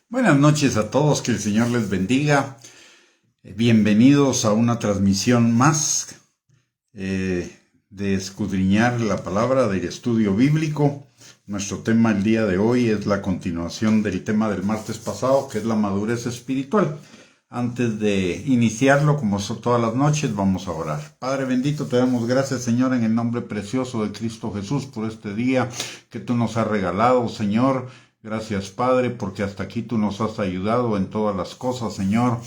Buenas noches a todos, que el Señor les bendiga. Bienvenidos a una transmisión más de escudriñar la palabra del estudio bíblico. Nuestro tema el día de hoy es la continuación del tema del martes pasado, que es la madurez espiritual. Antes de iniciarlo, como todas las noches, vamos a orar. Padre bendito, te damos gracias, Señor, en el nombre precioso de Cristo Jesús, por este día que tú nos has regalado, Señor. Gracias, Padre, porque hasta aquí tú nos has ayudado en todas las cosas, Señor.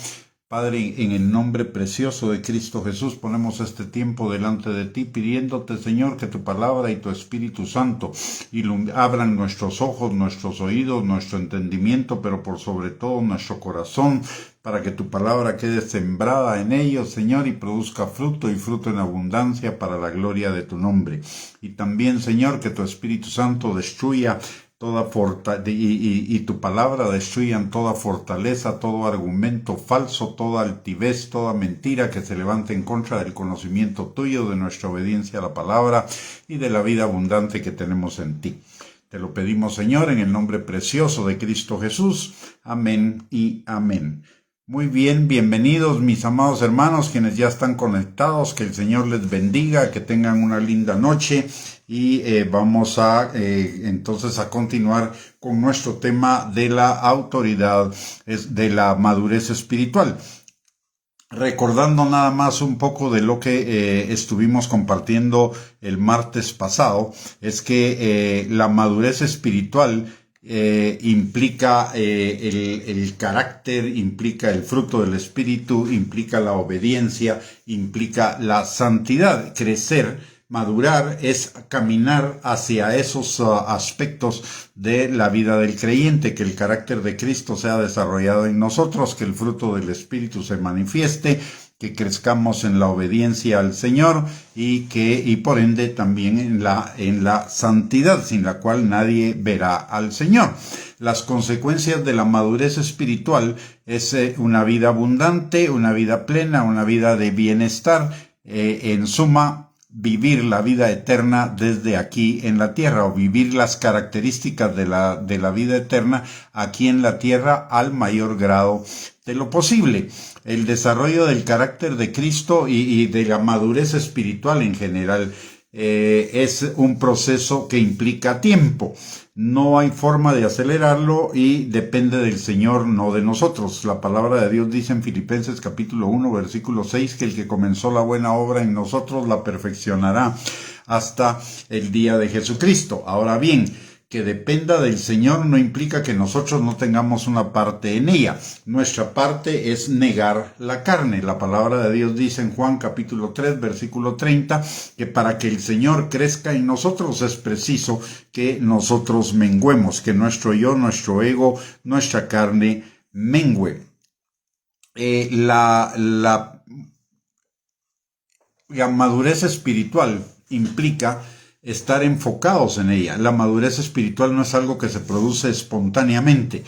Padre, en el nombre precioso de Cristo Jesús, ponemos este tiempo delante de ti, pidiéndote, Señor, que tu palabra y tu Espíritu Santo abran nuestros ojos, nuestros oídos, nuestro entendimiento, pero por sobre todo nuestro corazón, para que tu palabra quede sembrada en ellos, Señor, y produzca fruto y fruto en abundancia para la gloria de tu nombre. Y también, Señor, que tu Espíritu Santo destruya y tu palabra destruyan toda fortaleza, todo argumento falso, toda altivez, toda mentira que se levante en contra del conocimiento tuyo, de nuestra obediencia a la palabra y de la vida abundante que tenemos en ti. Te lo pedimos, Señor, en el nombre precioso de Cristo Jesús. Amén y amén. Muy bien, bienvenidos mis amados hermanos, quienes ya están conectados, que el Señor les bendiga, que tengan una linda noche y vamos a entonces a continuar con nuestro tema de la autoridad, de la madurez espiritual. Recordando nada más un poco de lo que estuvimos compartiendo el martes pasado, es que la madurez espiritual implica el carácter, implica el fruto del Espíritu, implica la obediencia, implica la santidad. Crecer, madurar, es caminar hacia esos aspectos de la vida del creyente, que el carácter de Cristo sea desarrollado en nosotros, que el fruto del Espíritu se manifieste, que crezcamos en la obediencia al Señor y por ende también en la santidad, sin la cual nadie verá al Señor. Las consecuencias de la madurez espiritual es una vida abundante, una vida plena, una vida de bienestar, en suma, vivir la vida eterna desde aquí en la tierra, o vivir las características de la vida eterna aquí en la tierra al mayor grado de lo posible. El desarrollo del carácter de Cristo y de la madurez espiritual en general es un proceso que implica tiempo. No hay forma de acelerarlo y depende del Señor, no de nosotros. La palabra de Dios dice en Filipenses capítulo 1, versículo 6, que el que comenzó la buena obra en nosotros la perfeccionará hasta el día de Jesucristo. Ahora bien, que dependa del Señor no implica que nosotros no tengamos una parte en ella. Nuestra parte es negar la carne. La palabra de Dios dice en Juan capítulo 3, versículo 30, que para que el Señor crezca en nosotros es preciso que nosotros menguemos, que nuestro yo, nuestro ego, nuestra carne mengüe. La madurez espiritual implica estar enfocados en ella. La madurez espiritual no es algo que se produce espontáneamente.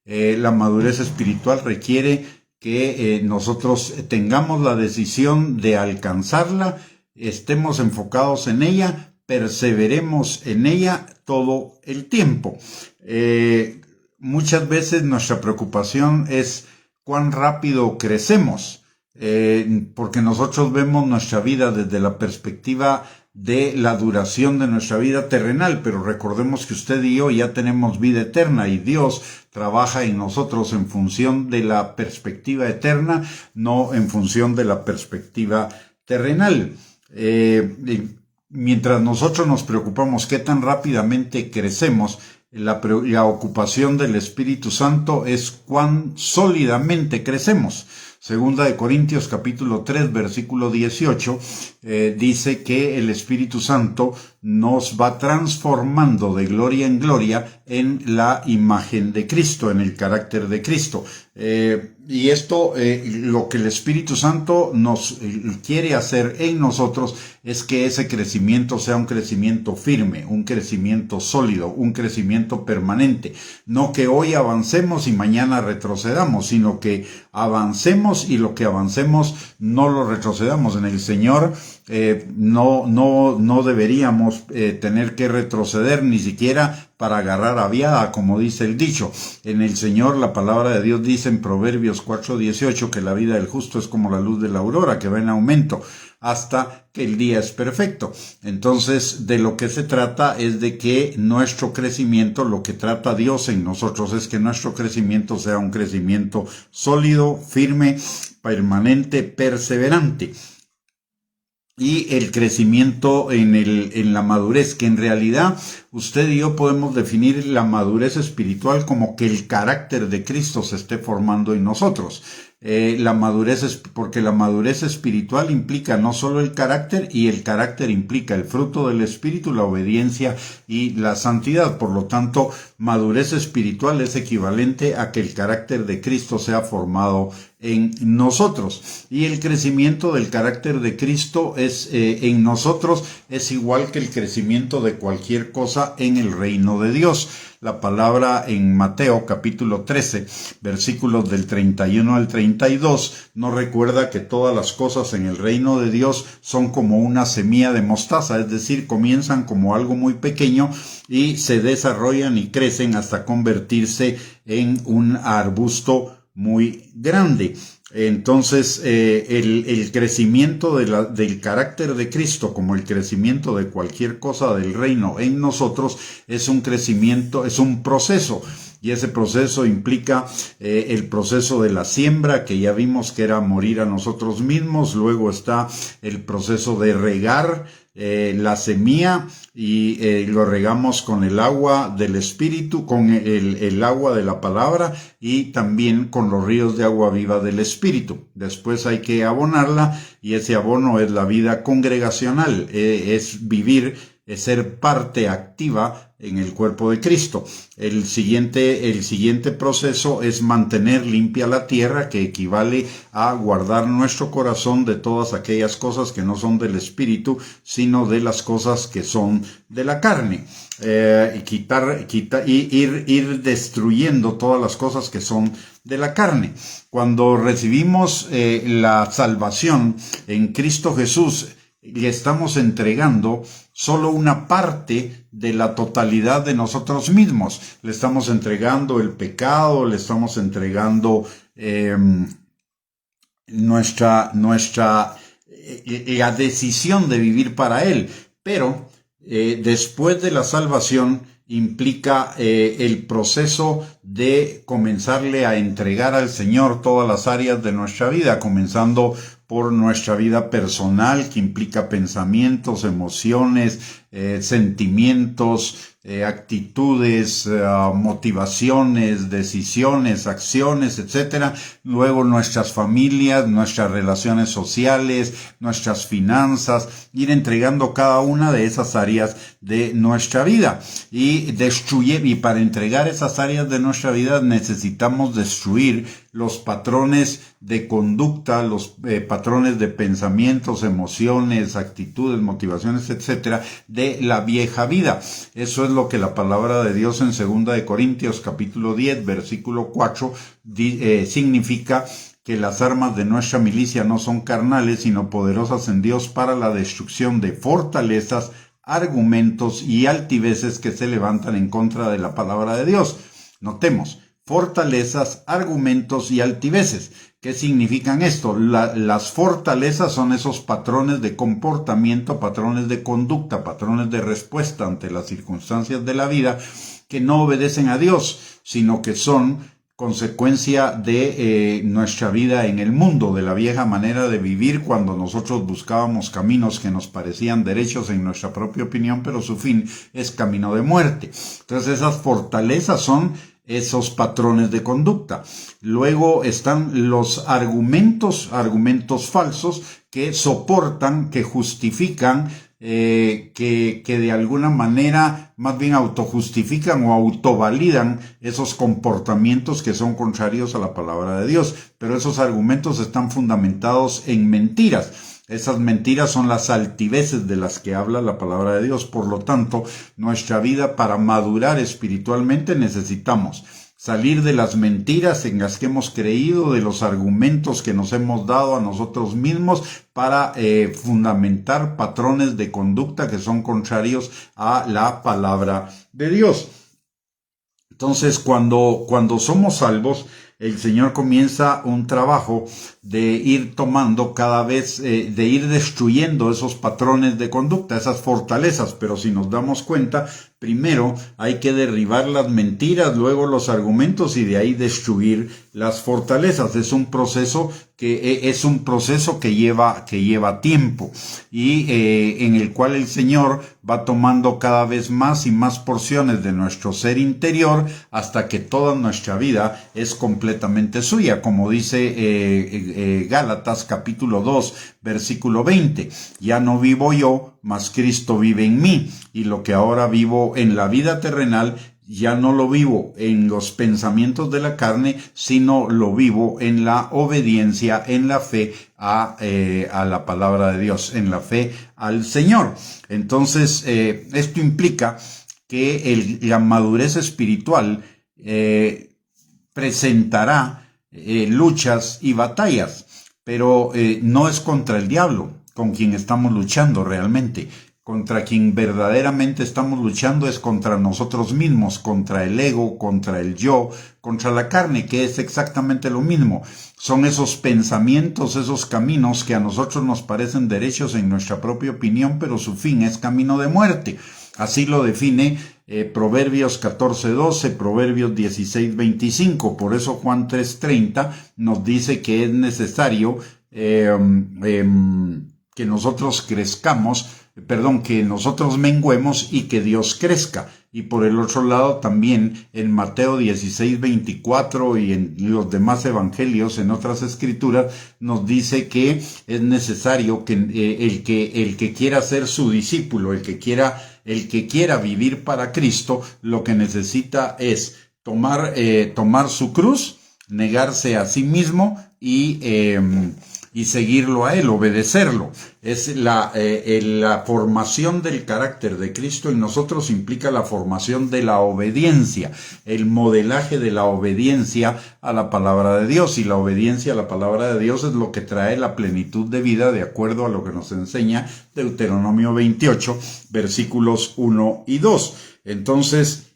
La madurez espiritual requiere que nosotros tengamos la decisión de alcanzarla, estemos enfocados en ella, perseveremos en ella todo el tiempo. Muchas veces nuestra preocupación es cuán rápido crecemos, porque nosotros vemos nuestra vida desde la perspectiva de la duración de nuestra vida terrenal, pero recordemos que usted y yo ya tenemos vida eterna y Dios trabaja en nosotros en función de la perspectiva eterna, no en función de la perspectiva terrenal. Mientras nosotros nos preocupamos qué tan rápidamente crecemos, la ocupación del Espíritu Santo es cuán sólidamente crecemos. Segunda de Corintios capítulo 3 versículo 18 dice que el Espíritu Santo nos va transformando de gloria en gloria en la imagen de Cristo, en el carácter de Cristo. Y esto, lo que el Espíritu Santo nos quiere hacer en nosotros es que ese crecimiento sea un crecimiento firme, un crecimiento sólido, un crecimiento permanente. No que hoy avancemos y mañana retrocedamos, sino que avancemos y lo que avancemos no lo retrocedamos. En el Señor no deberíamos tener que retroceder ni siquiera para agarrar aviada, como dice el dicho. En el Señor, la palabra de Dios dice en Proverbios 4:18 que la vida del justo es como la luz de la aurora, que va en aumento hasta que el día es perfecto. Entonces, de lo que se trata es de que nuestro crecimiento, lo que trata Dios en nosotros es que nuestro crecimiento sea un crecimiento sólido, firme, permanente, perseverante. Y el crecimiento en la madurez, que en realidad usted y yo podemos definir la madurez espiritual como que el carácter de Cristo se esté formando en nosotros. Porque la madurez espiritual implica no solo el carácter, y el carácter implica el fruto del Espíritu, la obediencia y la santidad. Por lo tanto, madurez espiritual es equivalente a que el carácter de Cristo sea formado en nosotros. Y el crecimiento del carácter de Cristo en nosotros es igual que el crecimiento de cualquier cosa en el reino de Dios. La palabra en Mateo capítulo 13, versículos del 31 al 32, nos recuerda que todas las cosas en el reino de Dios son como una semilla de mostaza, es decir, comienzan como algo muy pequeño y se desarrollan y crecen hasta convertirse en un arbusto muy grande. Entonces, el crecimiento del carácter de Cristo, como el crecimiento de cualquier cosa del reino en nosotros, es un crecimiento, es un proceso. Y ese proceso implica el proceso de la siembra, que ya vimos que era morir a nosotros mismos. Luego está el proceso de regar la semilla, y lo regamos con el agua del Espíritu, con el agua de la palabra, y también con los ríos de agua viva del Espíritu. Después hay que abonarla, y ese abono es la vida congregacional, es vivir, es ser parte activa en el cuerpo de Cristo. El siguiente proceso es mantener limpia la tierra, que equivale a guardar nuestro corazón de todas aquellas cosas que no son del Espíritu, sino de las cosas que son de la carne. Ir destruyendo todas las cosas que son de la carne. Cuando recibimos la salvación en Cristo Jesús, le estamos entregando solo una parte de la totalidad de nosotros mismos. Le estamos entregando el pecado, le estamos entregando la decisión de vivir para Él. Pero después de la salvación implica el proceso de comenzarle a entregar al Señor todas las áreas de nuestra vida, comenzando por nuestra vida personal, que implica pensamientos, emociones, sentimientos, actitudes, motivaciones, decisiones, acciones, etcétera. Luego nuestras familias, nuestras relaciones sociales, nuestras finanzas, ir entregando cada una de esas áreas de nuestra vida. Y para entregar esas áreas de nuestra vida necesitamos destruir los patrones de conducta, los patrones de pensamientos, emociones, actitudes, motivaciones, etcétera, de la vieja vida. Eso es lo que la palabra de Dios en 2 Corintios capítulo 10, versículo 4 significa, que las armas de nuestra milicia no son carnales, sino poderosas en Dios para la destrucción de fortalezas, argumentos y altiveces que se levantan en contra de la palabra de Dios. Notemos, fortalezas, argumentos y altiveces. ¿Qué significan esto? Las fortalezas son esos patrones de comportamiento, patrones de conducta, patrones de respuesta ante las circunstancias de la vida que no obedecen a Dios, sino que son consecuencia de nuestra vida en el mundo, de la vieja manera de vivir, cuando nosotros buscábamos caminos que nos parecían derechos en nuestra propia opinión, pero su fin es camino de muerte. Entonces esas fortalezas son esos patrones de conducta. Luego están los argumentos falsos que soportan, que justifican, que de alguna manera más bien autojustifican o autovalidan esos comportamientos que son contrarios a la palabra de Dios. Pero esos argumentos están fundamentados en mentiras. Esas mentiras son las altiveces de las que habla la palabra de Dios. Por lo tanto, nuestra vida, para madurar espiritualmente, necesitamos salir de las mentiras en las que hemos creído, de los argumentos que nos hemos dado a nosotros mismos, para fundamentar patrones de conducta que son contrarios a la palabra de Dios. Entonces, cuando somos salvos, el Señor comienza un trabajo de ir tomando cada vez, de ir destruyendo esos patrones de conducta, esas fortalezas. Pero si nos damos cuenta, primero hay que derribar las mentiras, luego los argumentos y de ahí destruir las fortalezas. Es un proceso que lleva tiempo y en el cual el Señor va tomando cada vez más y más porciones de nuestro ser interior hasta que toda nuestra vida es completamente suya, como dice Gálatas capítulo 2 versículo 20. Ya no vivo yo, mas Cristo vive en mí, y lo que ahora vivo en la vida terrenal ya no lo vivo en los pensamientos de la carne, sino lo vivo en la obediencia, en la fe a la palabra de Dios, en la fe al Señor. Entonces, esto implica que la madurez espiritual presentará luchas y batallas, pero no es contra el diablo con quien estamos luchando realmente. Contra quien verdaderamente estamos luchando es contra nosotros mismos, contra el ego, contra el yo, contra la carne, que es exactamente lo mismo. Son esos pensamientos, esos caminos que a nosotros nos parecen derechos en nuestra propia opinión, pero su fin es camino de muerte. Así lo define Proverbios 14:12, Proverbios 16:25. Por eso Juan 3:30 nos dice que es necesario que nosotros que nosotros menguemos y que Dios crezca. Y por el otro lado también en Mateo 16:24 y en los demás evangelios, en otras escrituras, nos dice que es necesario que el que quiera ser su discípulo, el que quiera vivir para Cristo, lo que necesita es tomar su cruz, negarse a sí mismo y seguirlo a Él, obedecerlo. Es la formación del carácter de Cristo en nosotros implica la formación de la obediencia, el modelaje de la obediencia a la palabra de Dios. Y la obediencia a la palabra de Dios es lo que trae la plenitud de vida de acuerdo a lo que nos enseña Deuteronomio 28, versículos 1 y 2. Entonces,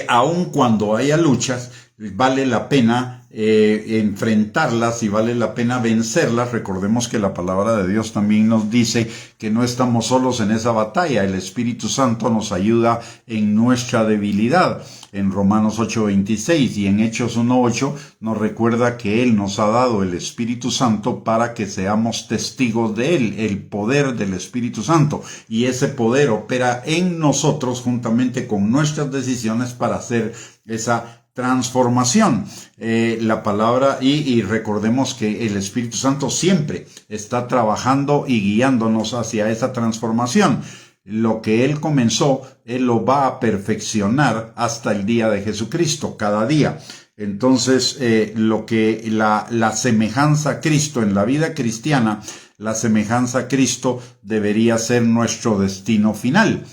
aun cuando haya luchas, vale la pena enfrentarlas y vale la pena vencerlas. Recordemos que la palabra de Dios también nos dice que no estamos solos en esa batalla. El Espíritu Santo nos ayuda en nuestra debilidad. En Romanos 8:26 y en Hechos 1:8 nos recuerda que Él nos ha dado el Espíritu Santo para que seamos testigos de Él, el poder del Espíritu Santo. Y ese poder opera en nosotros juntamente con nuestras decisiones para hacer esa transformación. La palabra y recordemos que el Espíritu Santo siempre está trabajando y guiándonos hacia esa transformación. Lo que Él comenzó, Él lo va a perfeccionar hasta el día de Jesucristo, cada día. Entonces, la semejanza a Cristo en la vida cristiana, la semejanza a Cristo debería ser nuestro destino final.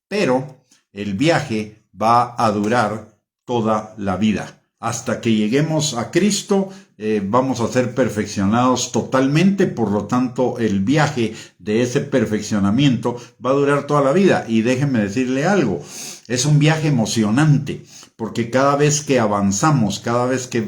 Pero el viaje va a durar toda la vida. Hasta que lleguemos a Cristo, vamos a ser perfeccionados totalmente. Por lo tanto, el viaje de ese perfeccionamiento va a durar toda la vida. Y déjenme decirle algo, es un viaje emocionante, porque cada vez que avanzamos, cada vez que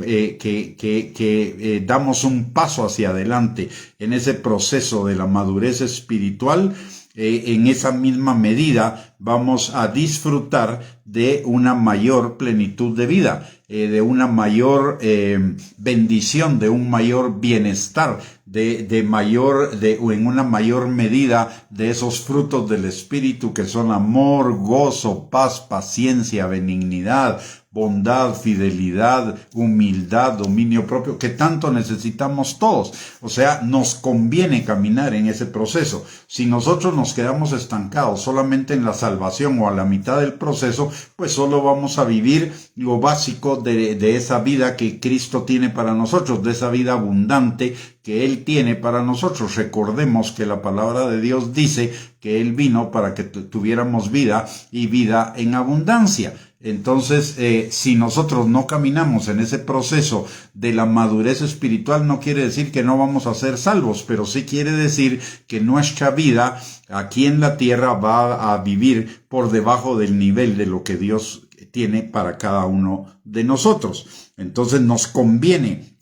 damos un paso hacia adelante en ese proceso de la madurez espiritual, en esa misma medida vamos a disfrutar de una mayor plenitud de vida, de una mayor bendición, de un mayor bienestar, en una mayor medida de esos frutos del Espíritu que son amor, gozo, paz, paciencia, benignidad, bondad, fidelidad, humildad, dominio propio, que tanto necesitamos todos. O sea, nos conviene caminar en ese proceso. Si nosotros nos quedamos estancados solamente en la salvación o a la mitad del proceso, pues solo vamos a vivir lo básico de esa vida que Cristo tiene para nosotros, de esa vida abundante que Él tiene para nosotros. Recordemos que la palabra de Dios dice que Él vino para que tuviéramos vida y vida en abundancia. Entonces, si nosotros no caminamos en ese proceso de la madurez espiritual, no quiere decir que no vamos a ser salvos, pero sí quiere decir que nuestra vida aquí en la tierra va a vivir por debajo del nivel de lo que Dios tiene para cada uno de nosotros. Entonces nos conviene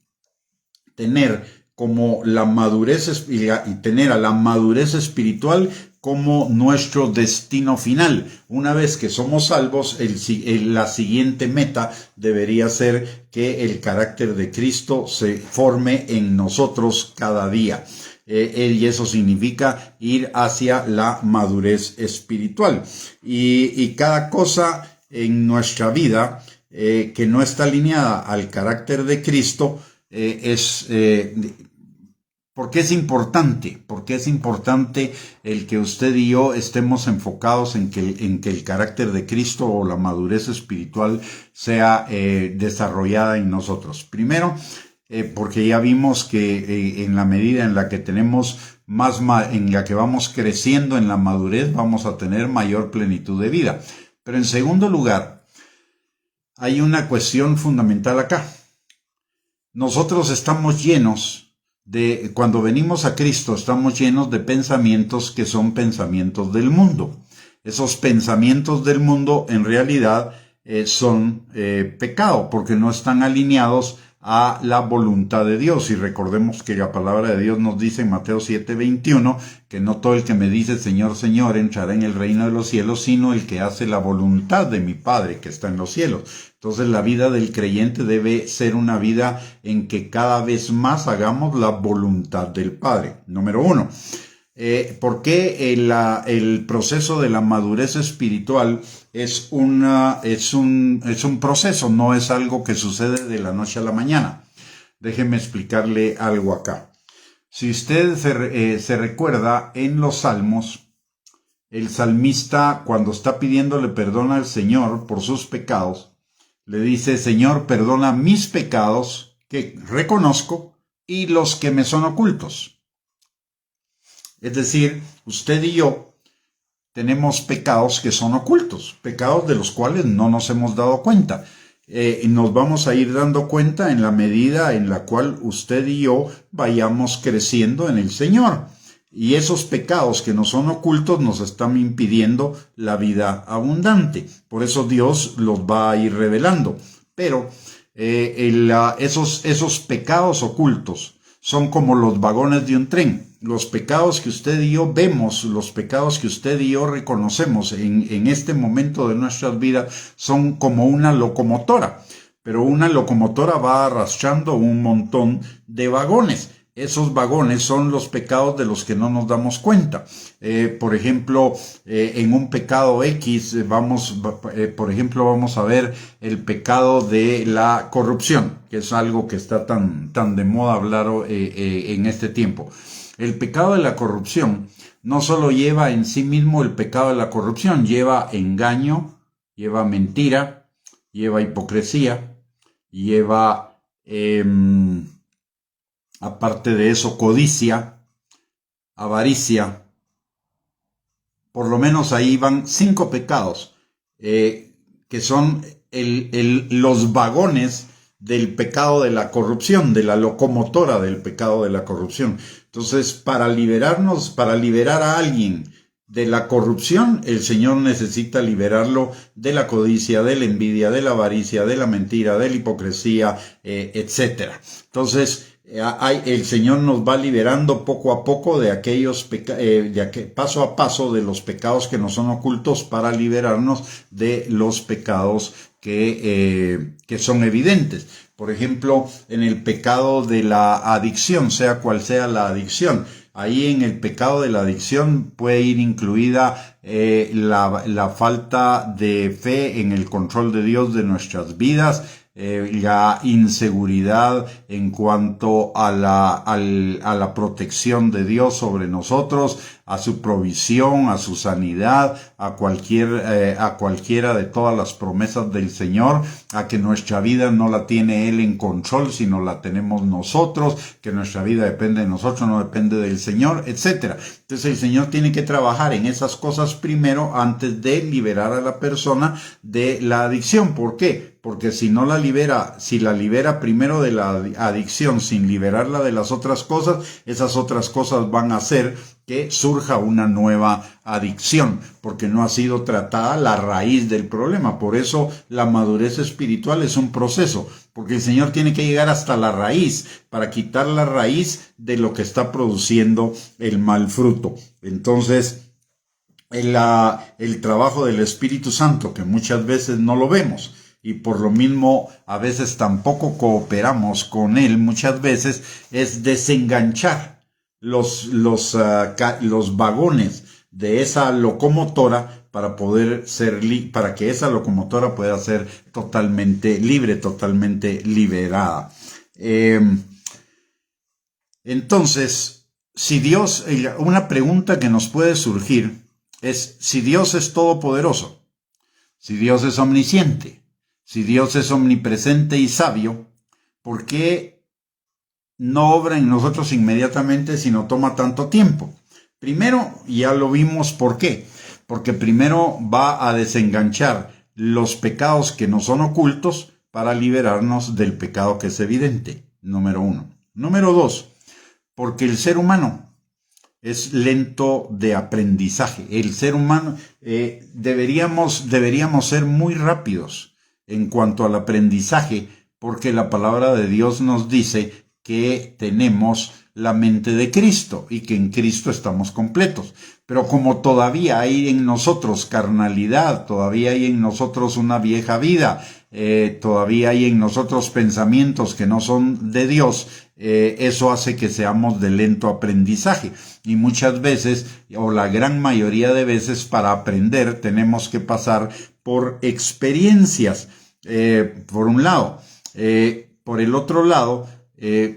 tener como la madurez y tener a la madurez espiritual como nuestro destino final. Una vez que somos salvos, la siguiente meta debería ser que el carácter de Cristo se forme en nosotros cada día. Y eso significa ir hacia la madurez espiritual. Y cada cosa en nuestra vida que no está alineada al carácter de Cristo ¿por qué es importante? Porque es importante el que usted y yo estemos enfocados en que el carácter de Cristo o la madurez espiritual sea desarrollada en nosotros. Primero, porque ya vimos que en la medida en la que tenemos en la que vamos creciendo en la madurez, vamos a tener mayor plenitud de vida. Pero en segundo lugar, hay una cuestión fundamental acá. Nosotros estamos llenos cuando venimos a Cristo, estamos llenos de pensamientos que son pensamientos del mundo. Esos pensamientos del mundo en realidad son pecado, porque no están alineados a la voluntad de Dios. Y recordemos que la palabra de Dios nos dice en Mateo 7:21 que no todo el que me dice Señor, Señor entrará en el reino de los cielos, sino el que hace la voluntad de mi Padre que está en los cielos. Entonces la vida del creyente debe ser una vida en que cada vez más hagamos la voluntad del Padre. Número 1. ¿Por qué el proceso de la madurez espiritual es un proceso, no es algo que sucede de la noche a la mañana? Déjeme explicarle algo acá. Si usted se recuerda en los Salmos, el salmista, cuando está pidiéndole perdón al Señor por sus pecados, le dice: Señor, perdona mis pecados que reconozco y los que me son ocultos. Es decir, usted y yo tenemos pecados que son ocultos, pecados de los cuales no nos hemos dado cuenta. Nos vamos a ir dando cuenta en la medida en la cual usted y yo vayamos creciendo en el Señor. Y esos pecados que nos son ocultos nos están impidiendo la vida abundante. Por eso Dios los va a ir revelando. Pero esos pecados ocultos son como los vagones de un tren. Los pecados que usted y yo vemos, los pecados que usted y yo reconocemos en este momento de nuestras vidas son como una locomotora. Pero una locomotora va arrastrando un montón de vagones. Esos vagones son los pecados de los que no nos damos cuenta. Por ejemplo, en un pecado X, vamos a ver el pecado de la corrupción, que es algo que está tan de moda hablar en este tiempo. El pecado de la corrupción no solo lleva en sí mismo el pecado de la corrupción, lleva engaño, lleva mentira, lleva hipocresía, lleva aparte de eso, codicia, avaricia. Por lo menos ahí van 5 pecados, que son los vagones del pecado de la corrupción, de la locomotora del pecado de la corrupción. Entonces, para liberar a alguien de la corrupción, el Señor necesita liberarlo de la codicia, de la envidia, de la avaricia, de la mentira, de la hipocresía, etc. Entonces, el Señor nos va liberando poco a poco de aquellos paso a paso de los pecados que nos son ocultos para liberarnos de los pecados que son evidentes. Por ejemplo, en el pecado de la adicción, sea cual sea la adicción, ahí en el pecado de la adicción puede ir incluida la falta de fe en el control de Dios de nuestras vidas, la inseguridad en cuanto a la protección de Dios sobre nosotros, a su provisión, a su sanidad, a cualquiera de todas las promesas del Señor, a que nuestra vida no la tiene Él en control, sino la tenemos nosotros, que nuestra vida depende de nosotros, no depende del Señor, etc. Entonces el Señor tiene que trabajar en esas cosas primero antes de liberar a la persona de la adicción. ¿Por qué? Porque si no la libera, si la libera primero de la adicción sin liberarla de las otras cosas, esas otras cosas van a hacer que surja una nueva adicción, porque no ha sido tratada la raíz del problema. Por eso la madurez espiritual es un proceso, porque el Señor tiene que llegar hasta la raíz para quitar la raíz de lo que está produciendo el mal fruto. Entonces, el trabajo del Espíritu Santo, que muchas veces no lo vemos, y por lo mismo a veces tampoco cooperamos con él, muchas veces es desenganchar los vagones de esa locomotora para poder para que esa locomotora pueda ser totalmente libre, totalmente liberada. Entonces, si Dios, una pregunta que nos puede surgir es si Dios es todopoderoso, si Dios es omnisciente, si Dios es omnipresente y sabio, ¿por qué no obra en nosotros inmediatamente sino toma tanto tiempo? Primero, ya lo vimos por qué. Porque primero va a desenganchar los pecados que no son ocultos para liberarnos del pecado que es evidente. Número 1. Número 2. Porque el ser humano es lento de aprendizaje. El ser humano deberíamos ser muy rápidos en cuanto al aprendizaje, porque la palabra de Dios nos dice que tenemos la mente de Cristo y que en Cristo estamos completos. Pero como todavía hay en nosotros carnalidad, todavía hay en nosotros una vieja vida, todavía hay en nosotros pensamientos que no son de Dios, eso hace que seamos de lento aprendizaje. Y muchas veces, o la gran mayoría de veces, para aprender tenemos que pasar por experiencias, por un lado. Por el otro lado,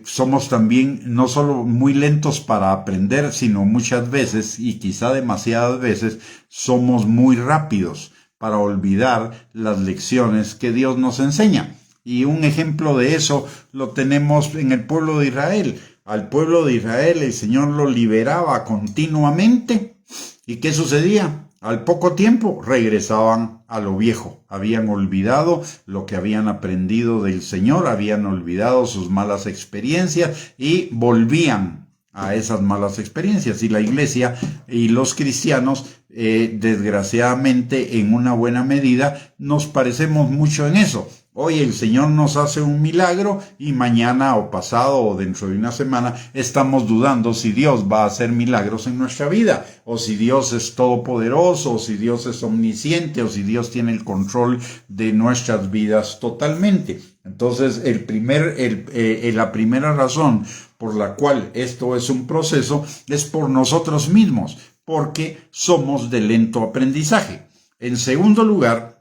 somos también no solo muy lentos para aprender, sino muchas veces, y quizá demasiadas veces, somos muy rápidos para olvidar las lecciones que Dios nos enseña. Y un ejemplo de eso lo tenemos en el pueblo de Israel. Al pueblo de Israel el Señor lo liberaba continuamente. ¿Y qué sucedía? Al poco tiempo regresaban a lo viejo. Habían olvidado lo que habían aprendido del Señor, habían olvidado sus malas experiencias y volvían a esas malas experiencias. Y la iglesia y los cristianos, desgraciadamente, en una buena medida, nos parecemos mucho en eso. Hoy el Señor nos hace un milagro y mañana o pasado o dentro de una semana estamos dudando si Dios va a hacer milagros en nuestra vida, o si Dios es todopoderoso, o si Dios es omnisciente, o si Dios tiene el control de nuestras vidas totalmente. Entonces, la primera razón por la cual esto es un proceso es por nosotros mismos, porque somos de lento aprendizaje. En segundo lugar,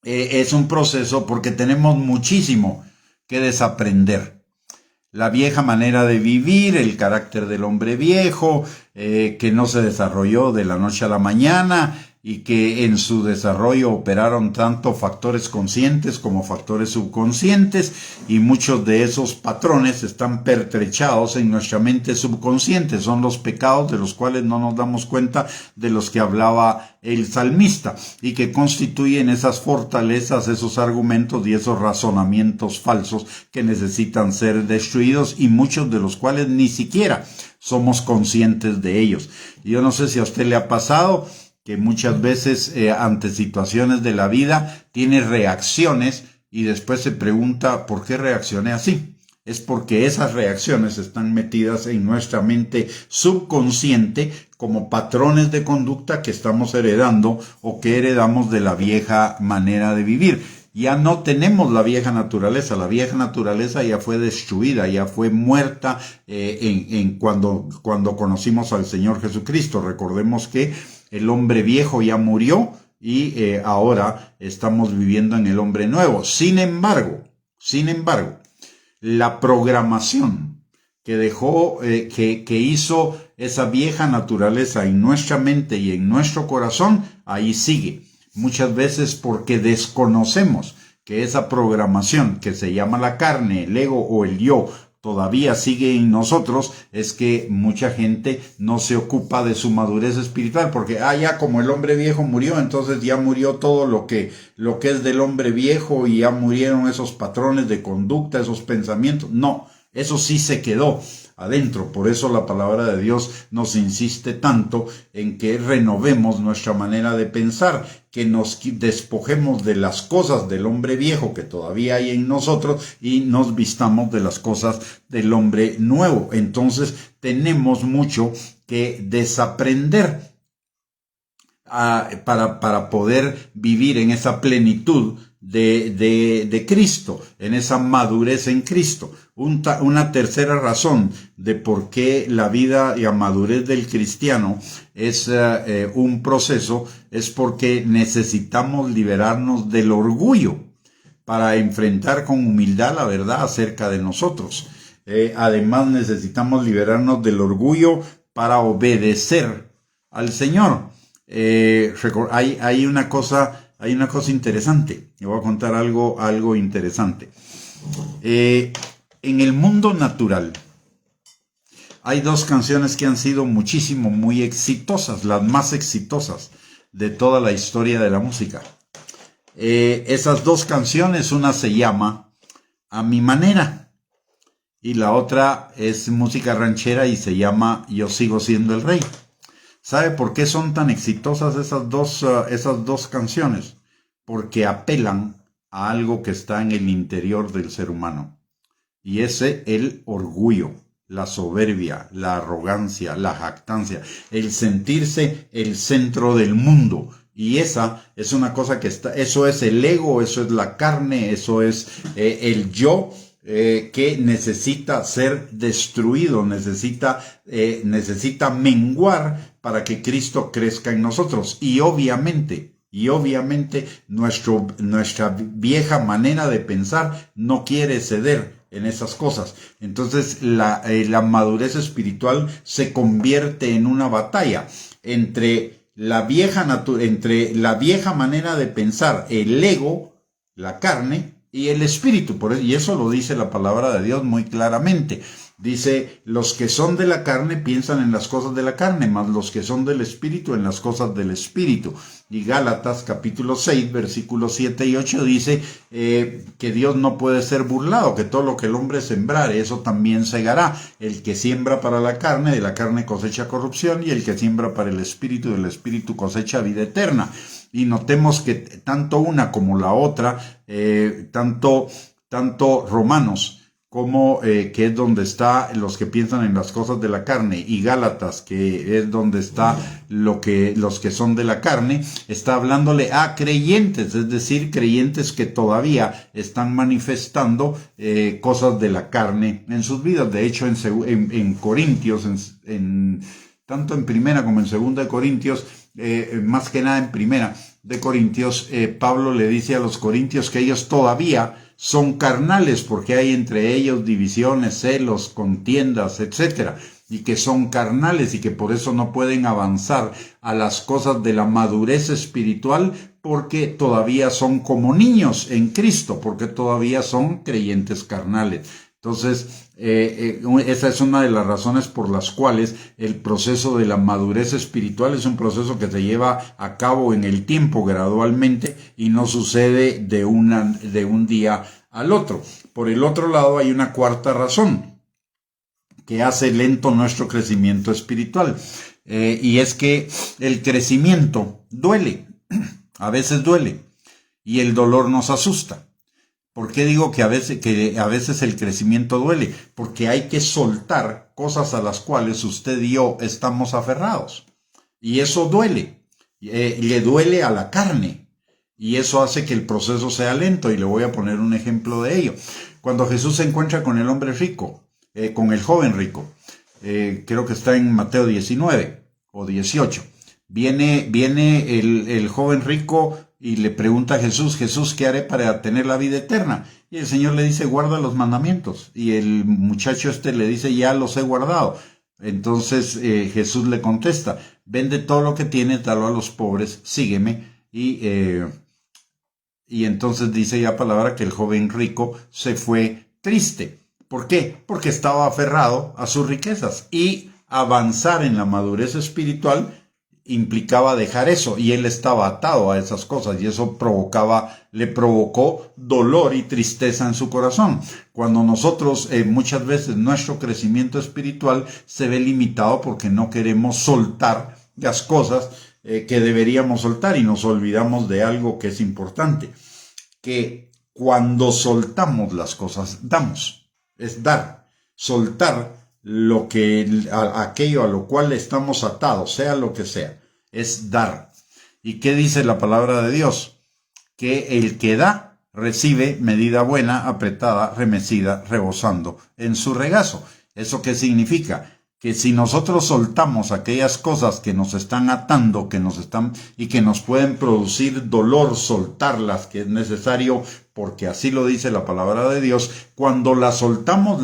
es un proceso porque tenemos muchísimo que desaprender. La vieja manera de vivir, el carácter del hombre viejo, que no se desarrolló de la noche a la mañana y que en su desarrollo operaron tanto factores conscientes como factores subconscientes, y muchos de esos patrones están pertrechados en nuestra mente subconsciente. Son los pecados de los cuales no nos damos cuenta, de los que hablaba el salmista, y que constituyen esas fortalezas, esos argumentos y esos razonamientos falsos que necesitan ser destruidos, y muchos de los cuales ni siquiera somos conscientes de ellos. Yo no sé si a usted le ha pasado que muchas veces ante situaciones de la vida tiene reacciones y después se pregunta ¿por qué reaccioné así? Es porque esas reacciones están metidas en nuestra mente subconsciente como patrones de conducta que estamos heredando o que heredamos de la vieja manera de vivir. Ya no tenemos la vieja naturaleza ya fue destruida, ya fue muerta cuando conocimos al Señor Jesucristo. Recordemos que el hombre viejo ya murió y ahora estamos viviendo en el hombre nuevo. Sin embargo, la programación que dejó, que hizo esa vieja naturaleza en nuestra mente y en nuestro corazón, ahí sigue. Muchas veces porque desconocemos que esa programación que se llama la carne, el ego o el yo, todavía sigue en nosotros es que mucha gente no se ocupa de su madurez espiritual, porque ya como el hombre viejo murió, entonces ya murió todo lo que es del hombre viejo y ya murieron esos patrones de conducta, esos pensamientos. No, eso sí se quedó adentro. Por eso la palabra de Dios nos insiste tanto en que renovemos nuestra manera de pensar, que nos despojemos de las cosas del hombre viejo que todavía hay en nosotros y nos vistamos de las cosas del hombre nuevo. Entonces tenemos mucho que desaprender para poder vivir en esa plenitud de Cristo, en esa madurez en Cristo. Una tercera razón de por qué la vida y la madurez del cristiano es un proceso es porque necesitamos liberarnos del orgullo para enfrentar con humildad la verdad acerca de nosotros. Además necesitamos liberarnos del orgullo para obedecer al Señor. Hay una cosa interesante. Le voy a contar algo interesante. En el mundo natural hay dos canciones que han sido muy exitosas, las más exitosas de toda la historia de la música. Esas dos canciones, una se llama A Mi Manera y la otra es música ranchera y se llama Yo Sigo Siendo el Rey. ¿Sabe por qué son tan exitosas esas dos canciones? Porque apelan a algo que está en el interior del ser humano. Y ese el orgullo, la soberbia, la arrogancia, la jactancia, el sentirse el centro del mundo. Y esa es una cosa eso es el ego, eso es la carne, eso es el yo. Que necesita ser destruido, necesita menguar para que Cristo crezca en nosotros. Y obviamente nuestra vieja manera de pensar no quiere ceder en esas cosas. Entonces la madurez espiritual se convierte en una batalla entre la vieja manera de pensar, el ego, la carne, y el espíritu, y eso lo dice la palabra de Dios muy claramente. Dice, los que son de la carne piensan en las cosas de la carne, mas los que son del espíritu en las cosas del espíritu. Y Gálatas capítulo 6, versículos 7 y 8 dice que Dios no puede ser burlado, que todo lo que el hombre sembrare, eso también segará. El que siembra para la carne, de la carne cosecha corrupción, y el que siembra para el espíritu, del espíritu cosecha vida eterna. Y notemos que tanto una como la otra, tanto Romanos como que es donde está los que piensan en las cosas de la carne, y Gálatas, que es donde está los que son de la carne, está hablándole a creyentes, es decir, creyentes que todavía están manifestando cosas de la carne en sus vidas. De hecho, en Corintios, tanto en primera como en segunda de Corintios, más que nada en primera de Corintios, Pablo le dice a los corintios que ellos todavía son carnales, porque hay entre ellos divisiones, celos, contiendas, etcétera, y que son carnales y que por eso no pueden avanzar a las cosas de la madurez espiritual, porque todavía son como niños en Cristo, porque todavía son creyentes carnales. Entonces, esa es una de las razones por las cuales el proceso de la madurez espiritual es un proceso que se lleva a cabo en el tiempo gradualmente y no sucede de un día al otro. Por el otro lado, hay una cuarta razón que hace lento nuestro crecimiento espiritual, y es que el crecimiento duele, a veces duele, y el dolor nos asusta. ¿Por qué digo que a veces el crecimiento duele? Porque hay que soltar cosas a las cuales usted y yo estamos aferrados. Y eso duele. Le duele a la carne. Y eso hace que el proceso sea lento. Y le voy a poner un ejemplo de ello. Cuando Jesús se encuentra con el hombre rico, con el joven rico, creo que está en Mateo 19 o 18. Viene el joven rico y le pregunta a Jesús, ¿qué haré para tener la vida eterna? Y el Señor le dice, guarda los mandamientos. Y el muchacho le dice, ya los he guardado. Entonces Jesús le contesta, vende todo lo que tienes, dalo a los pobres, sígueme. Y entonces dice ya palabra que el joven rico se fue triste, ¿Por qué? Porque estaba aferrado a sus riquezas, y avanzar en la madurez espiritual implicaba dejar eso, y él estaba atado a esas cosas, y eso le provocó dolor y tristeza en su corazón. Cuando nosotros, muchas veces nuestro crecimiento espiritual se ve limitado porque no queremos soltar las cosas que deberíamos soltar, y nos olvidamos de algo que es importante, que cuando soltamos las cosas, damos, es dar, soltar aquello a lo cual estamos atados, sea lo que sea, es dar. ¿Y qué dice la palabra de Dios? Que el que da, recibe medida buena, apretada, remecida, rebosando en su regazo. ¿Eso qué significa? Que si nosotros soltamos aquellas cosas que nos están atando, y que nos pueden producir dolor, soltarlas, que es necesario, porque así lo dice la palabra de Dios, cuando las soltamos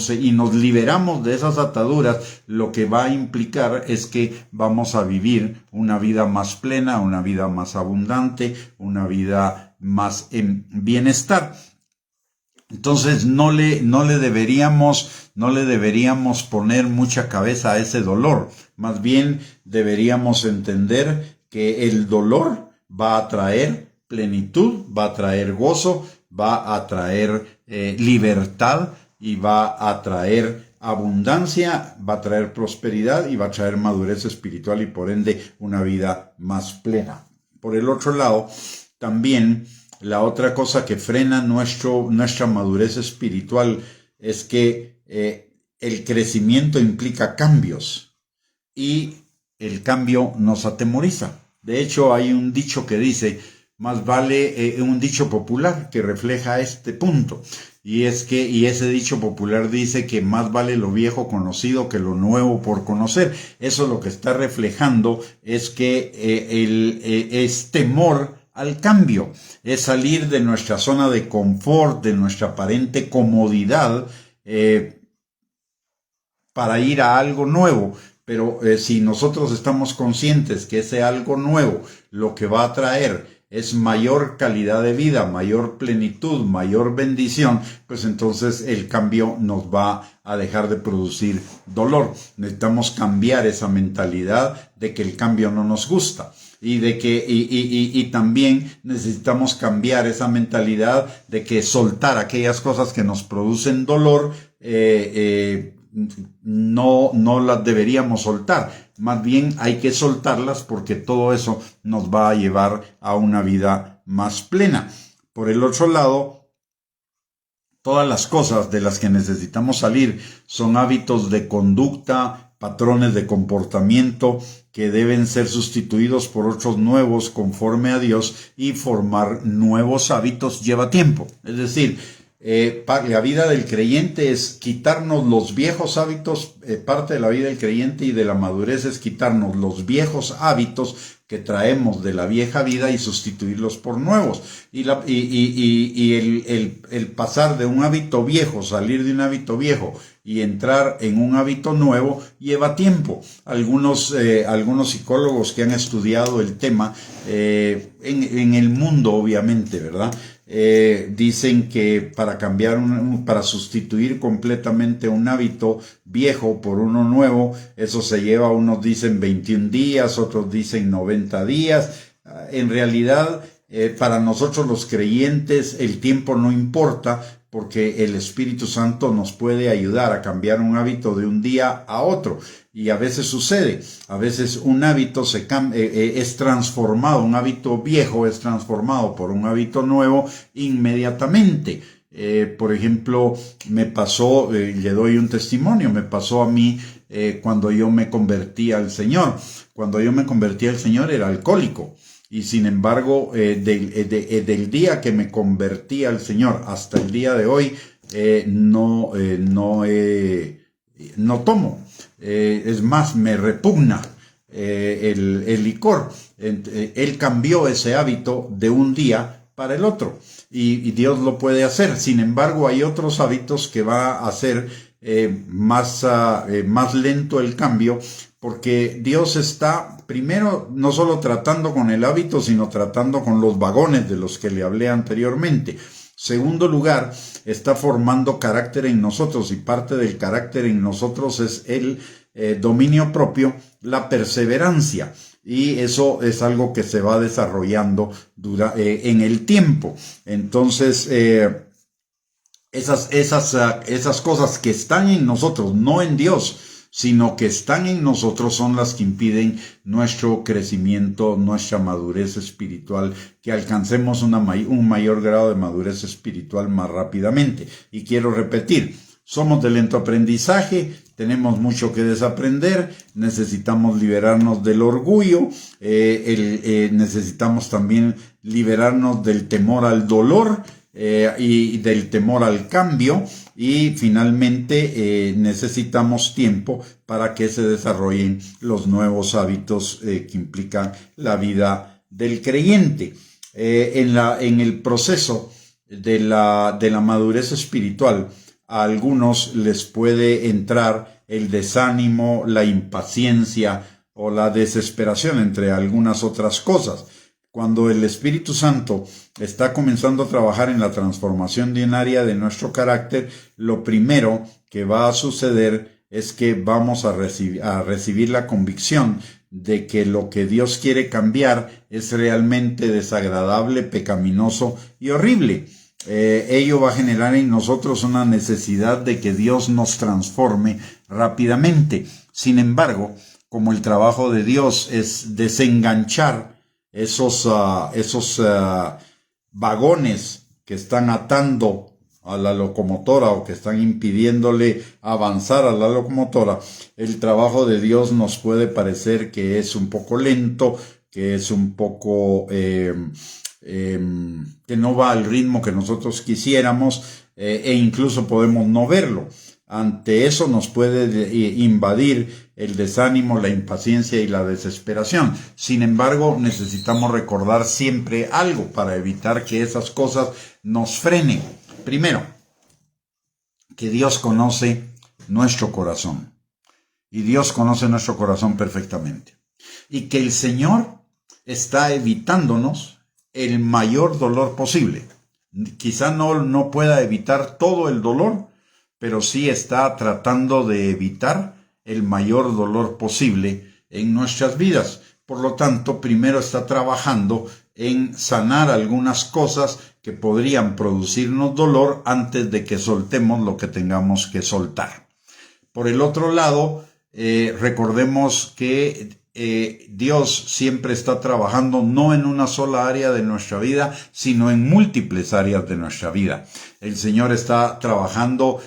y nos liberamos de esas ataduras, lo que va a implicar es que vamos a vivir una vida más plena, una vida más abundante, una vida más en bienestar. Entonces no le deberíamos poner mucha cabeza a ese dolor. Más bien deberíamos entender que el dolor va a traer plenitud, va a traer gozo, va a traer libertad, y va a traer abundancia, va a traer prosperidad, y va a traer madurez espiritual, y por ende una vida más plena. Por el otro lado, también la otra cosa que frena nuestra madurez espiritual es que el crecimiento implica cambios, y el cambio nos atemoriza. De hecho, hay un dicho que dice, más vale, un dicho popular que refleja este punto, y ese dicho popular dice que más vale lo viejo conocido que lo nuevo por conocer. Eso lo que está reflejando es que es temor al cambio, es salir de nuestra zona de confort, de nuestra aparente comodidad, para ir a algo nuevo. Pero si nosotros estamos conscientes que ese algo nuevo lo que va a traer es mayor calidad de vida, mayor plenitud, mayor bendición, pues entonces el cambio nos va a dejar de producir dolor. Necesitamos cambiar esa mentalidad de que el cambio no nos gusta. Y también necesitamos cambiar esa mentalidad de que soltar aquellas cosas que nos producen dolor, no las deberíamos soltar. Más bien hay que soltarlas, porque todo eso nos va a llevar a una vida más plena. Por el otro lado, todas las cosas de las que necesitamos salir son hábitos de conducta, patrones de comportamiento que deben ser sustituidos por otros nuevos conforme a Dios, y formar nuevos hábitos lleva tiempo. Es decir, la vida del creyente es quitarnos los viejos hábitos. Parte de la vida del creyente y de la madurez es quitarnos los viejos hábitos que traemos de la vieja vida y sustituirlos por nuevos. Y el pasar de un hábito viejo, salir de un hábito viejo y entrar en un hábito nuevo lleva tiempo. Algunos psicólogos que han estudiado el tema, en el mundo obviamente, ¿verdad? Dicen que para sustituir completamente un hábito viejo por uno nuevo, eso se lleva, unos dicen 21 días, otros dicen 90 días. En realidad, para nosotros los creyentes el tiempo no importa, porque el Espíritu Santo nos puede ayudar a cambiar un hábito de un día a otro. Y a veces sucede, a veces un hábito es transformado, un hábito viejo es transformado por un hábito nuevo inmediatamente. Por ejemplo, me pasó, le doy un testimonio, me pasó a mí cuando yo me convertí al Señor. Cuando yo me convertí al Señor era alcohólico. Y sin embargo, del día que me convertí al Señor hasta el día de hoy, no tomo. Es más, me repugna el licor. Él cambió ese hábito de un día para el otro, y Dios lo puede hacer. Sin embargo, hay otros hábitos que va a hacer más lento el cambio, porque Dios está primero no solo tratando con el hábito, sino tratando con los vagones de los que le hablé anteriormente. Segundo lugar, está formando carácter en nosotros, y parte del carácter en nosotros es el dominio propio, la perseverancia. Y eso es algo que se va desarrollando en el tiempo. Entonces, esas cosas que están en nosotros, no en Dios, sino que están en nosotros, son las que impiden nuestro crecimiento, nuestra madurez espiritual, que alcancemos un mayor grado de madurez espiritual más rápidamente. Y quiero repetir, somos de lento aprendizaje, tenemos mucho que desaprender, necesitamos liberarnos del orgullo, necesitamos también liberarnos del temor al dolor, y del temor al cambio, y finalmente necesitamos tiempo para que se desarrollen los nuevos hábitos que implican la vida del creyente. En el proceso de la madurez espiritual, a algunos les puede entrar el desánimo, la impaciencia o la desesperación, entre algunas otras cosas. Cuando el Espíritu Santo está comenzando a trabajar en la transformación de un área de nuestro carácter, lo primero que va a suceder es que vamos a recibir la convicción de que lo que Dios quiere cambiar es realmente desagradable, pecaminoso y horrible. Ello va a generar en nosotros una necesidad de que Dios nos transforme rápidamente. Sin embargo, como el trabajo de Dios es desenganchar esos vagones que están atando a la locomotora o que están impidiéndole avanzar a la locomotora, el trabajo de Dios nos puede parecer que es un poco lento, que es un poco que no va al ritmo que nosotros quisiéramos, e incluso podemos no verlo. Ante eso nos puede invadir el desánimo, la impaciencia y la desesperación. Sin embargo, necesitamos recordar siempre algo para evitar que esas cosas nos frenen. Primero, que Dios conoce nuestro corazón. Y Dios conoce nuestro corazón perfectamente. Y que el Señor está evitándonos el mayor dolor posible. Quizá no pueda evitar todo el dolor, pero sí está tratando de evitar el mayor dolor posible en nuestras vidas. Por lo tanto, primero está trabajando en sanar algunas cosas que podrían producirnos dolor antes de que soltemos lo que tengamos que soltar. Por el otro lado, recordemos que Dios siempre está trabajando no en una sola área de nuestra vida, sino en múltiples áreas de nuestra vida. El Señor está trabajando,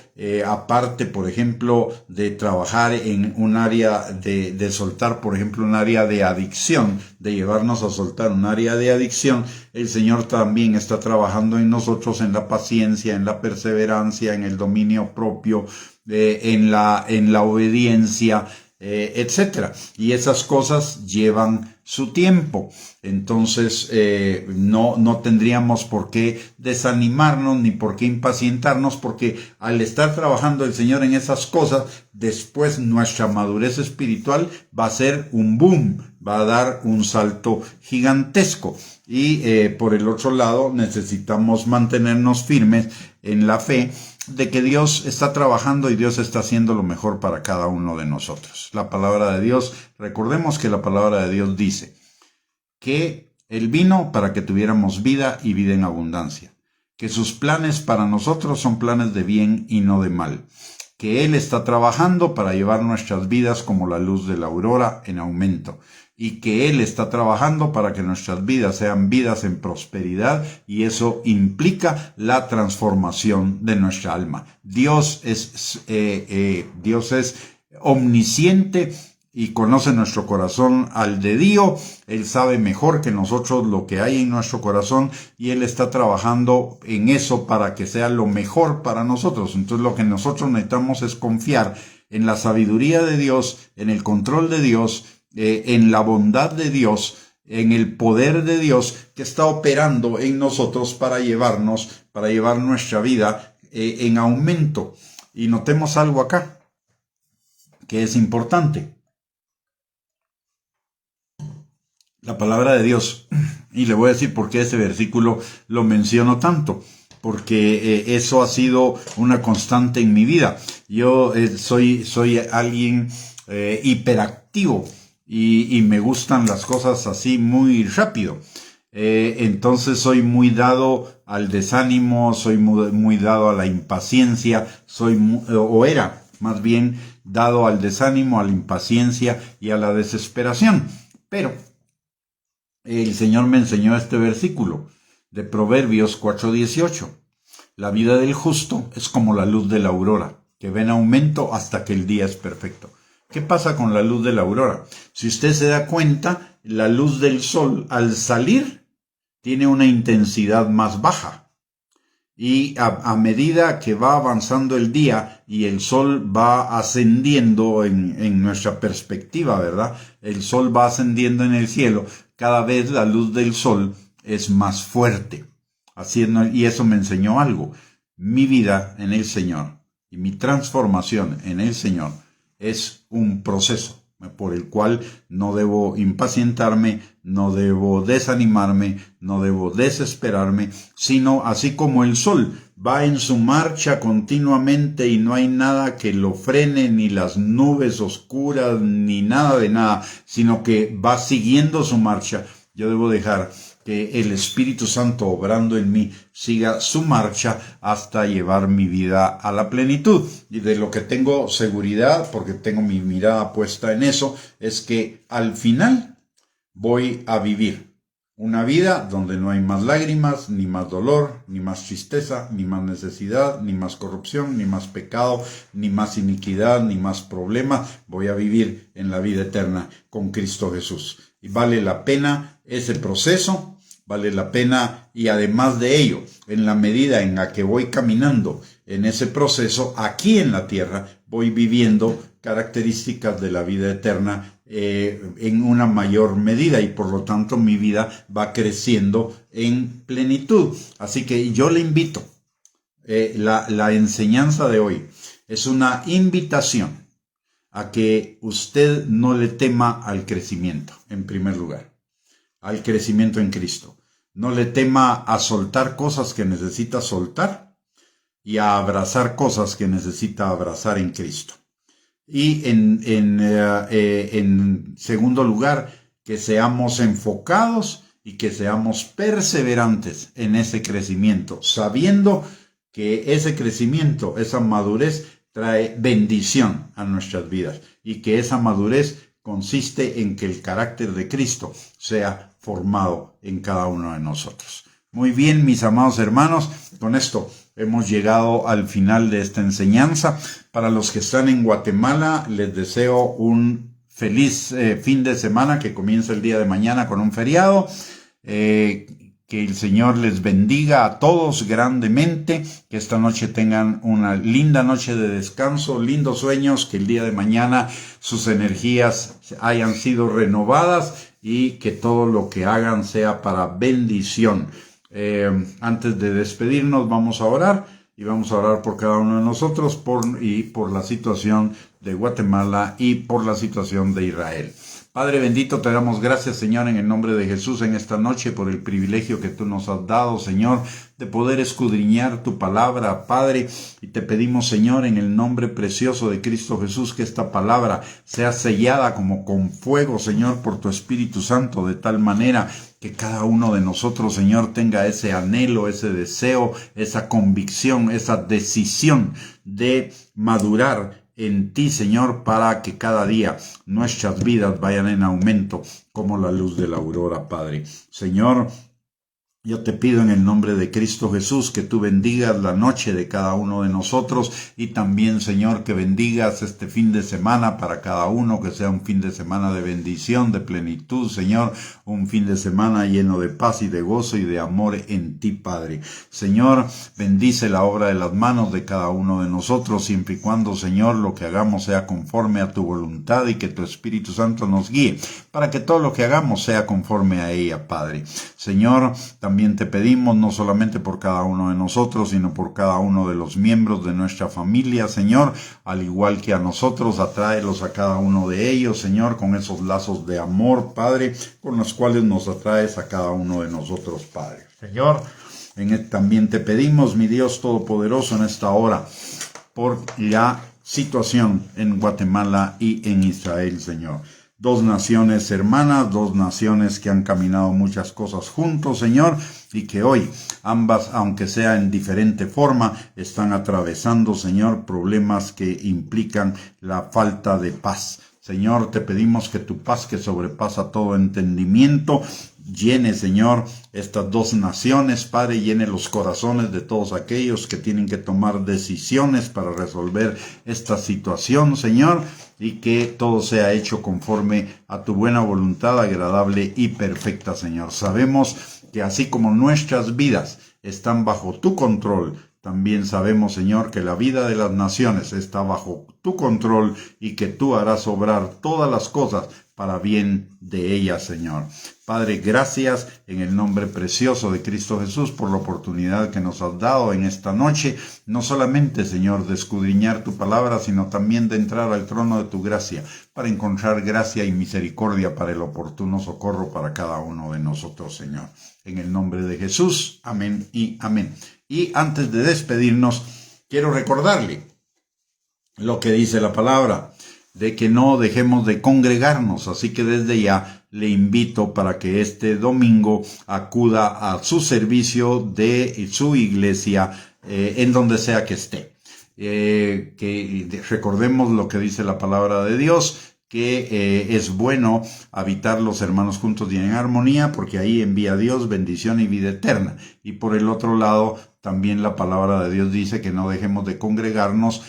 aparte, por ejemplo, de trabajar en un área de soltar, por ejemplo, un área de adicción, de llevarnos a soltar un área de adicción. El Señor también está trabajando en nosotros en la paciencia, en la perseverancia, en el dominio propio, en la obediencia, etcétera. Y esas cosas llevan su tiempo. Entonces, no tendríamos por qué desanimarnos ni por qué impacientarnos, porque al estar trabajando el Señor en esas cosas, después nuestra madurez espiritual va a ser un boom, va a dar un salto gigantesco. Y por el otro lado, necesitamos mantenernos firmes en la fe de que Dios está trabajando y Dios está haciendo lo mejor para cada uno de nosotros. La palabra de Dios, recordemos que la palabra de Dios dice que Él vino para que tuviéramos vida y vida en abundancia, que sus planes para nosotros son planes de bien y no de mal, que Él está trabajando para llevar nuestras vidas como la luz de la aurora en aumento, y que Él está trabajando para que nuestras vidas sean vidas en prosperidad, y eso implica la transformación de nuestra alma. Dios es omnisciente y conoce nuestro corazón al dedillo. Él sabe mejor que nosotros lo que hay en nuestro corazón, y Él está trabajando en eso para que sea lo mejor para nosotros. Entonces, lo que nosotros necesitamos es confiar en la sabiduría de Dios, en el control de Dios, en la bondad de Dios, en el poder de Dios que está operando en nosotros para llevar nuestra vida en aumento. Y notemos algo acá que es importante. La palabra de Dios, y le voy a decir por qué ese versículo lo menciono tanto. porque eso ha sido una constante en mi vida. Yo soy alguien hiperactivo y me gustan las cosas así muy rápido. Entonces soy muy dado al desánimo, soy muy dado a la impaciencia, era más bien dado al desánimo, a la impaciencia y a la desesperación. Pero el Señor me enseñó este versículo de Proverbios 4:18. La vida del justo es como la luz de la aurora, que va en aumento hasta que el día es perfecto. ¿Qué pasa con la luz de la aurora? Si usted se da cuenta, la luz del sol al salir tiene una intensidad más baja. Y a medida que va avanzando el día y el sol va ascendiendo en nuestra perspectiva, ¿verdad? El sol va ascendiendo en el cielo, cada vez la luz del sol es más fuerte. Y eso me enseñó algo. Mi vida en el Señor y mi transformación en el Señor es un proceso por el cual no debo impacientarme, no debo desanimarme, no debo desesperarme, sino así como el sol va en su marcha continuamente y no hay nada que lo frene, ni las nubes oscuras, ni nada de nada, sino que va siguiendo su marcha. Yo debo dejar que el Espíritu Santo obrando en mí siga su marcha hasta llevar mi vida a la plenitud. Y de lo que tengo seguridad, porque tengo mi mirada puesta en eso, es que al final voy a vivir una vida donde no hay más lágrimas, ni más dolor, ni más tristeza, ni más necesidad, ni más corrupción, ni más pecado, ni más iniquidad, ni más problema. Voy a vivir en la vida eterna con Cristo Jesús. Y vale la pena ese proceso, vale la pena, y además de ello, en la medida en la que voy caminando en ese proceso, aquí en la tierra, voy viviendo características de la vida eterna en una mayor medida, y por lo tanto mi vida va creciendo en plenitud. Así que yo le invito, la enseñanza de hoy es una invitación a que usted no le tema al crecimiento, en primer lugar, al crecimiento en Cristo. No le tema a soltar cosas que necesita soltar y a abrazar cosas que necesita abrazar en Cristo. Y en segundo lugar, que seamos enfocados y que seamos perseverantes en ese crecimiento, sabiendo que ese crecimiento, esa madurez, trae bendición a nuestras vidas, y que esa madurez consiste en que el carácter de Cristo sea formado en cada uno de nosotros. Muy bien, mis amados hermanos, con esto hemos llegado al final de esta enseñanza. Para los que están en Guatemala, les deseo un feliz fin de semana que comienza el día de mañana con un feriado. Que el Señor les bendiga a todos grandemente, que esta noche tengan una linda noche de descanso, lindos sueños, que el día de mañana sus energías hayan sido renovadas y que todo lo que hagan sea para bendición. Antes de despedirnos vamos a orar, y vamos a orar por cada uno de nosotros por la situación de Guatemala y por la situación de Israel. Padre bendito, te damos gracias, Señor, en el nombre de Jesús en esta noche por el privilegio que tú nos has dado, Señor, de poder escudriñar tu palabra, Padre, y te pedimos, Señor, en el nombre precioso de Cristo Jesús, que esta palabra sea sellada como con fuego, Señor, por tu Espíritu Santo, de tal manera que cada uno de nosotros, Señor, tenga ese anhelo, ese deseo, esa convicción, esa decisión de madurar en ti, Señor, para que cada día nuestras vidas vayan en aumento como la luz de la aurora, Padre. Señor, yo te pido en el nombre de Cristo Jesús que tú bendigas la noche de cada uno de nosotros, y también, Señor, que bendigas este fin de semana para cada uno, que sea un fin de semana de bendición, de plenitud, Señor, un fin de semana lleno de paz y de gozo y de amor en ti, Padre. Señor, bendice la obra de las manos de cada uno de nosotros, siempre y cuando, Señor, lo que hagamos sea conforme a tu voluntad, y que tu Espíritu Santo nos guíe para que todo lo que hagamos sea conforme a ella, Padre. Señor, también te pedimos, no solamente por cada uno de nosotros, sino por cada uno de los miembros de nuestra familia, Señor, al igual que a nosotros, atráelos a cada uno de ellos, Señor, con esos lazos de amor, Padre, con los cuales nos atraes a cada uno de nosotros, Padre. Señor, También te pedimos, mi Dios Todopoderoso, en esta hora, por la situación en Guatemala y en Israel, Señor. Dos naciones hermanas, dos naciones que han caminado muchas cosas juntos, Señor, y que hoy ambas, aunque sea en diferente forma, están atravesando, Señor, problemas que implican la falta de paz. Señor, te pedimos que tu paz, que sobrepasa todo entendimiento, llene, Señor, estas dos naciones, Padre, llene los corazones de todos aquellos que tienen que tomar decisiones para resolver esta situación, Señor, y que todo sea hecho conforme a tu buena voluntad, agradable y perfecta, Señor. Sabemos que así como nuestras vidas están bajo tu control, también sabemos, Señor, que la vida de las naciones está bajo tu control y que tú harás obrar todas las cosas para bien de ellas, Señor. Padre, gracias en el nombre precioso de Cristo Jesús por la oportunidad que nos has dado en esta noche, no solamente, Señor, de escudriñar tu palabra, sino también de entrar al trono de tu gracia, para encontrar gracia y misericordia para el oportuno socorro para cada uno de nosotros, Señor. En el nombre de Jesús, amén y amén. Y antes de despedirnos, quiero recordarle lo que dice la palabra, de que no dejemos de congregarnos, así que desde ya le invito para que este domingo acuda a su servicio de su iglesia, en donde sea que esté. Que recordemos lo que dice la palabra de Dios, que es bueno habitar los hermanos juntos y en armonía, porque ahí envía Dios bendición y vida eterna. Y por el otro lado, también la palabra de Dios dice que no dejemos de congregarnos,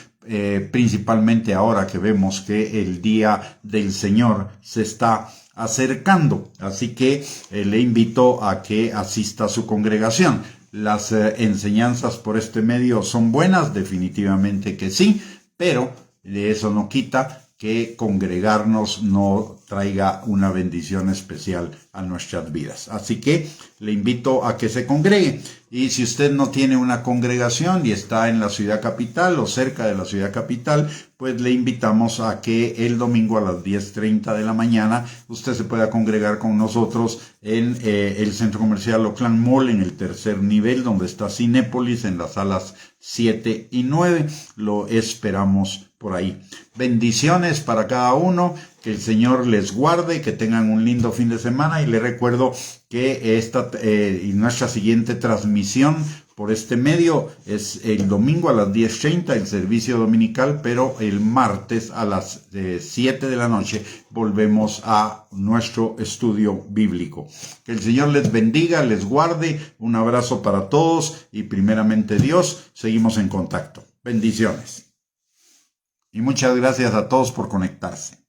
principalmente ahora que vemos que el día del Señor se está acercando. Así que le invito a que asista a su congregación. Las enseñanzas por este medio son buenas, definitivamente que sí, pero de eso no quita que congregarnos no traiga una bendición especial a nuestras vidas. Así que le invito a que se congregue. Y si usted no tiene una congregación y está en la ciudad capital o cerca de la ciudad capital, pues le invitamos a que el domingo a las 10:30 de la mañana usted se pueda congregar con nosotros en el Centro Comercial Oakland Mall, en el tercer nivel, donde está Cinépolis, en las salas 7 y 9. Lo esperamos por ahí. Bendiciones para cada uno, que el Señor les guarde, que tengan un lindo fin de semana, y les recuerdo que y nuestra siguiente transmisión por este medio es el domingo a las 10:30, el servicio dominical, pero el martes a las 7 de la noche volvemos a nuestro estudio bíblico. Que el Señor les bendiga, les guarde, un abrazo para todos y primeramente Dios, seguimos en contacto. Bendiciones. Y muchas gracias a todos por conectarse.